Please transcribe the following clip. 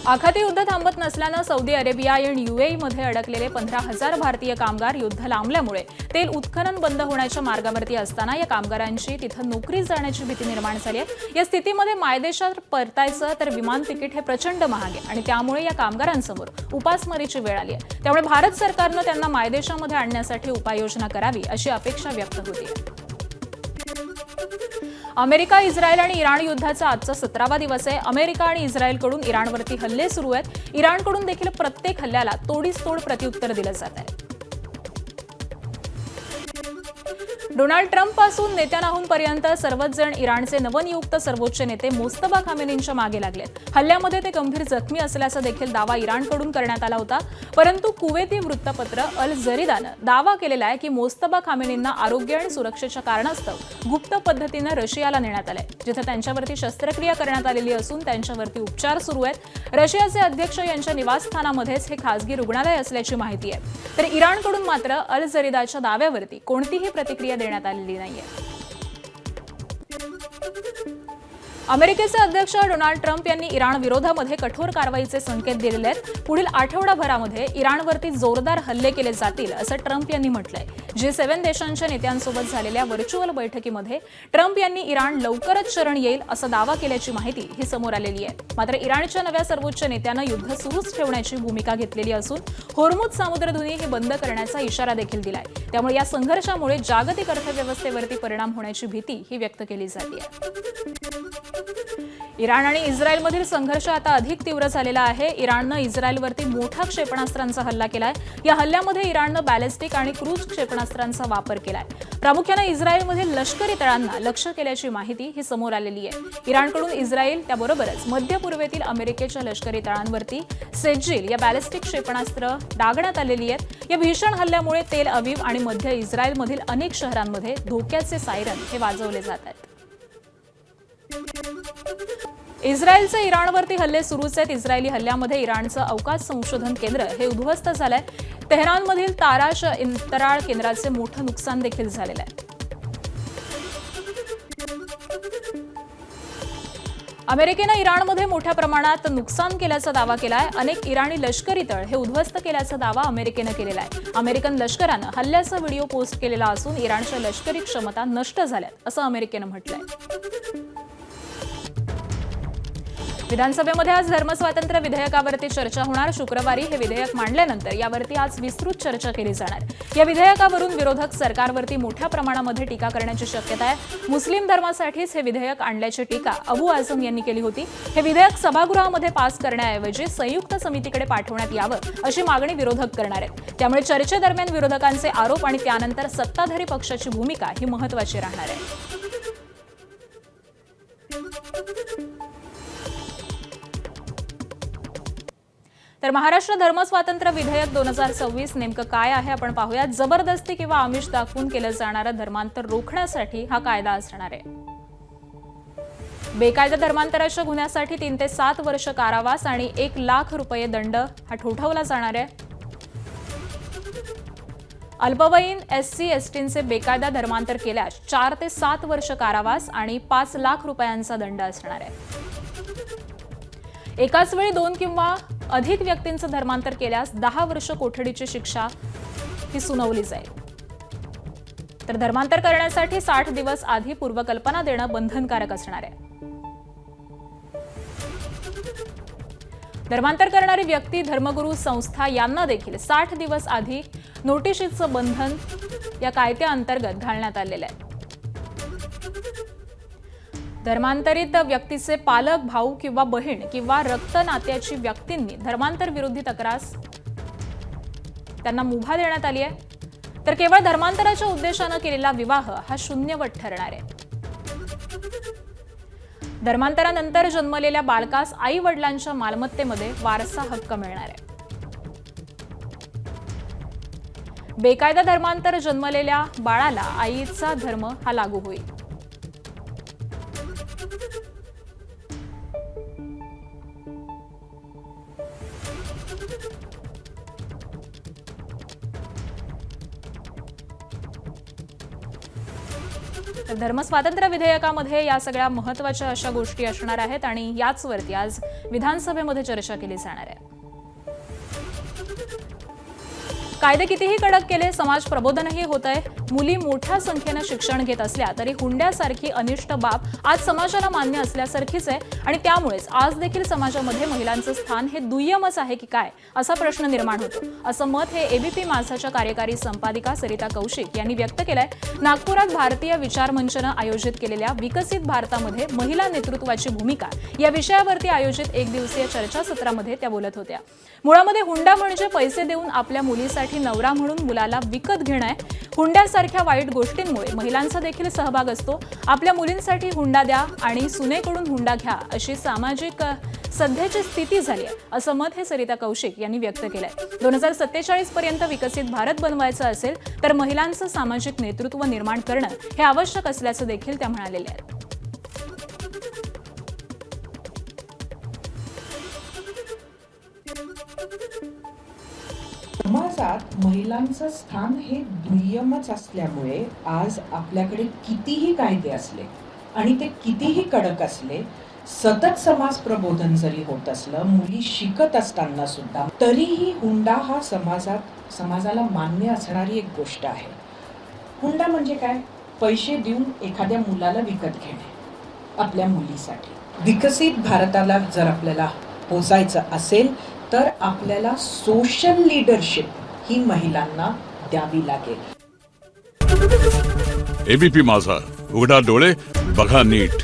आखाती युद्ध थांबत नसल्यानं सौदी अरेबिया आणि यूएईमध्ये अडकलेले 15,000 भारतीय कामगार युद्ध लांबल्यामुळे तेल उत्खनन बंद होण्याच्या मार्गावरती असताना या कामगारांची तिथं नोकरी जाण्याची भीती निर्माण झाली आहे। या स्थितीमध्ये मायदेशात परतायचं तर विमान तिकीट हे प्रचंड महाग आहे आणि त्यामुळे या कामगारांसमोर उपासमारीची वेळ आली आहे। त्यामुळे भारत सरकारनं त्यांना मायदेशामध्ये आणण्यासाठी उपाययोजना करावी अशी अपेक्षा व्यक्त होती आहे। अमेरिका, इस्रायल आणि इराण युद्धाचा आजचा 17वा दिवस आहे। अमेरिका आणि इस्रायलकडून इराणवरती हल्ले सुरू आहेत। इराणकडून देखील प्रत्येक हल्ल्याला तोडीस तोड प्रत्युत्तर दिलं जात आहे। डोनाल्ड ट्रम्प पासून नेत्यानाहूंपर्यंत सर्वच जण इराणचे नवनियुक्त सर्वोच्च नेते मोस्तफा खामेनींच्या मागे लागलेत। हल्ल्यामध्ये ते गंभीर जखमी असल्याचा देखील दावा इराणकडून करण्यात आला होता, परंतु कुवेती वृत्तपत्र अल जरीदानं दावा केलेला आहे की मोस्तफा खामेनींना आरोग्य आणि सुरक्षेच्या कारणास्तव गुप्त पद्धतीनं रशियाला नेण्यात आलंय, जिथे त्यांच्यावरती शस्त्रक्रिया करण्यात आलेली असून त्यांच्यावरती उपचार सुरू आहेत। रशियाचे अध्यक्ष यांच्या निवासस्थानामध्येच हे खासगी रुग्णालय असल्याची माहिती आहे। तर इराणकडून मात्र अल जरीदाच्या दाव्यावरती कोणतीही प्रतिक्रिया देण्यात आलेली नाहीये। अमेरिकेचे अध्यक्ष डोनाल्ड ट्रम्प यांनी इराण विरोधामध्ये कठोर कारवाईचे संकेत दिलेले आहेत। पुढील आठवडाभरामध्ये इराणवरती जोरदार हल्ले केले जातील असं ट्रम्प यांनी म्हटलंय। G7 देशांच्या नेत्यांसोबत झालेल्या व्हर्च्युअल बैठकीमध्ये ट्रम्प यांनी इराण लवकरच शरण येईल असा दावा केल्याची माहिती ही समोर आलेली आहे। मात्र इराणच्या नव्या सर्वोच्च नेत्यानं युद्ध सुरूच ठेवण्याची भूमिका घेतलेली असून होर्मुझ सामुद्रधुनी हे बंद करण्याचा इशारा देखील दिलाय। त्यामुळे या संघर्षामुळे जागतिक अर्थव्यवस्थेवरती परिणाम होण्याची भीती ही व्यक्त केली जाते। इराण आणि इस्रायलमधील संघर्ष आता अधिक तीव्र झालेला आहे। इराणनं इस्रायलवरती मोठा क्षेपणास्त्रांचा हल्ला केलाय। या हल्ल्यामध्ये इराणनं बॅलिस्टिक आणि क्रूज क्षेपणास्त्रांचा वापर केलाय। प्रामुख्याने इस्रायलमधील लष्करी तळांना लक्ष्य केल्याची माहिती ही समोर आलेली आहे। इराणकडून इस्रायल त्याबरोबरच मध्य पूर्वेतील अमेरिकेच्या लष्करी तळांवरती सेज्जिल या बॅलिस्टिक क्षेपणास्त्र डागण्यात आलेली आहेत। या भीषण हल्ल्यामुळे तेल अवीव आणि मध्य इस्रायलमधील अनेक शहरांमध्ये धोक्याचे सायरन हे वाजवले जात आहेत। इस्रायलचे इराणवरती हल्ले सुरूच आहेत। इस्रायली हल्ल्यामध्ये इराणचं अवकाश संशोधन केंद्र हे उद्ध्वस्त झालंय। तेहरानमधील ताराश अंतराळ केंद्राचे मोठं नुकसान देखील झालेलं आहे। अमेरिकेनं इराणमध्ये मोठ्या प्रमाणात नुकसान केल्याचा दावा केलाय। अनेक इराणी लष्करी तळ हे उद्ध्वस्त केल्याचा दावा अमेरिकेनं केलेला आहे। अमेरिकन लष्करानं हल्ल्याचा व्हिडिओ पोस्ट केलेला असून इराणच्या लष्करी क्षमता नष्ट झाल्यात असं अमेरिकेनं म्हटलंय। विधानसभेमध्ये आज धर्मस्वातंत्र्य विधेयकावरती चर्चा होणार। शुक्रवारी हे विधेयक मांडल्यानंतर यावरती आज विस्तृत चर्चा केली जाणार। या विधेयकावरून विरोधक सरकारवरती मोठ्या प्रमाणामध्ये टीका करण्याची शक्यता आहे। मुस्लिम धर्मासाठीच हे विधेयक आणल्याची टीका अबू आझम यांनी केली होती। हे विधेयक सभागृहामध्ये पास करण्याऐवजी संयुक्त समितीकडे पाठवण्यात यावं अशी मागणी विरोधक करणार आहेत। त्यामुळे चर्चेदरम्यान विरोधकांचे आरोप आणि त्यानंतर सत्ताधारी पक्षाची भूमिका ही महत्त्वाची राहणार आहे। तर महाराष्ट्र धर्मस्वातंत्र्य विधेयक 2026 नेमकं काय आहे आपण पाहूयात। जबरदस्ती किंवा आमिष दाखवून केलं जाणारं धर्मांतर रोखण्यासाठी हा कायदा असणार आहे। बेकायदा धर्मांतराच्या गुन्ह्यासाठी 3 ते 7 वर्ष कारावास आणि 1 लाख रुपये दंड हा ठोठावला जाणार आहे। अल्पवयीन SC STंचे बेकायदा धर्मांतर केल्यास 4 ते 7 वर्ष कारावास आणि 5 लाख रुपयांचा दंड असणार आहे। एकाच वेळी 2 किंवा अधिक व्यक्तींचं धर्मांतर केल्यास 10 वर्ष कोठडीची शिक्षा ही सुनावली जाईल। तर धर्मांतर करण्यासाठी 60 दिवस आधी पूर्वकल्पना देणं बंधनकारक असणार आहे। धर्मांतर करणारी व्यक्ती, धर्मगुरू, संस्था यांना देखील 60 दिवस आधी नोटिशीचं बंधन या कायद्याअंतर्गत घालण्यात आलेलं आहे। धर्मांतरित व्यक्तीचे पालक, भाऊ किंवा बहीण किंवा रक्त नात्याची व्यक्तींनी धर्मांतर विरोधी तक्रार त्यांना मुभा देण्यात आली आहे। तर केवळ धर्मांतराच्या उद्देशानं केलेला विवाह हा शून्यवत ठरणार आहे। धर्मांतरानंतर जन्मलेल्या बालकास आई वडिलांच्या मालमत्तेमध्ये वारसा हक्क मिळणार आहे। बेकायदा धर्मांतर जन्मलेल्या बाळाला आईचा धर्म हा लागू होईल। धर्मस्वातंत्र्य विधेयकामध्ये या सगळ्या महत्त्वाच्या अशा गोष्टी असणार आहेत आणि याचवरती आज विधानसभेमध्ये चर्चा केली जाणार आहे. कायदे कितीही कडक केले, समाज प्रबोधनही होत आहे. मुली मोठ्या संख्येनं शिक्षण घेत असल्या तरी हुंड्यासारखी अनिष्ट बाब आज समाजाला मान्य असल्यासारखीच आहे आणि त्यामुळेच आज देखील समाजामध्ये महिलांचं स्थान हे दुय्यमच आहे की काय असा प्रश्न निर्माण होतो. असं मत हे एबीपी माझाच्या कार्यकारी संपादिका सरिता कौशिक यांनी व्यक्त केलंय. नागपुरात भारतीय विचार मंचनं आयोजित केलेल्या विकसित भारतामध्ये महिला नेतृत्वाची भूमिका या विषयावरती आयोजित एक दिवसीय चर्चासत्रामध्ये त्या बोलत होत्या. मुळामध्ये हुंडा म्हणजे पैसे देऊन आपल्या मुलीसाठी नवरा म्हणून मुलाला विकत घेणं आहे. हुंड्यासारख्या वाईट गोष्टींमुळे महिलांचा देखील सहभाग असतो. आपल्या मुलींसाठी हुंडा द्या आणि सुनेकडून हुंडा घ्या अशी सामाजिक सध्याची स्थिती झाली आहे असं मत हे सरिता कौशिक यांनी व्यक्त केलंय. 2047 पर्यंत विकसित भारत बनवायचं असेल तर महिलांचं सामाजिक नेतृत्व निर्माण करणं हे आवश्यक असल्याचं देखील त्या म्हणालेल्या आहेत. समाजात महिलांचं स्थान हे दुय्यमच असल्यामुळे आज आपल्याकडे कितीही कायदे असले आणि ते कितीही कडक असले, सतत समाज प्रबोधन जरी होत असलं, मुली शिकत असताना सुद्धा, तरीही हुंडा हा समाजाला मान्य असणारी एक गोष्ट आहे. हुंडा म्हणजे काय? पैसे देऊन एखाद्या मुलाला विकत घेणे आपल्या मुलीसाठी. विकसित भारताला जर आपल्याला पोचायचं असेल तर आपल्याला सोशल लीडरशिप ही महिलांना द्यावी लागेल. एबीपी माझा, उघडा डोळे बघा नीट.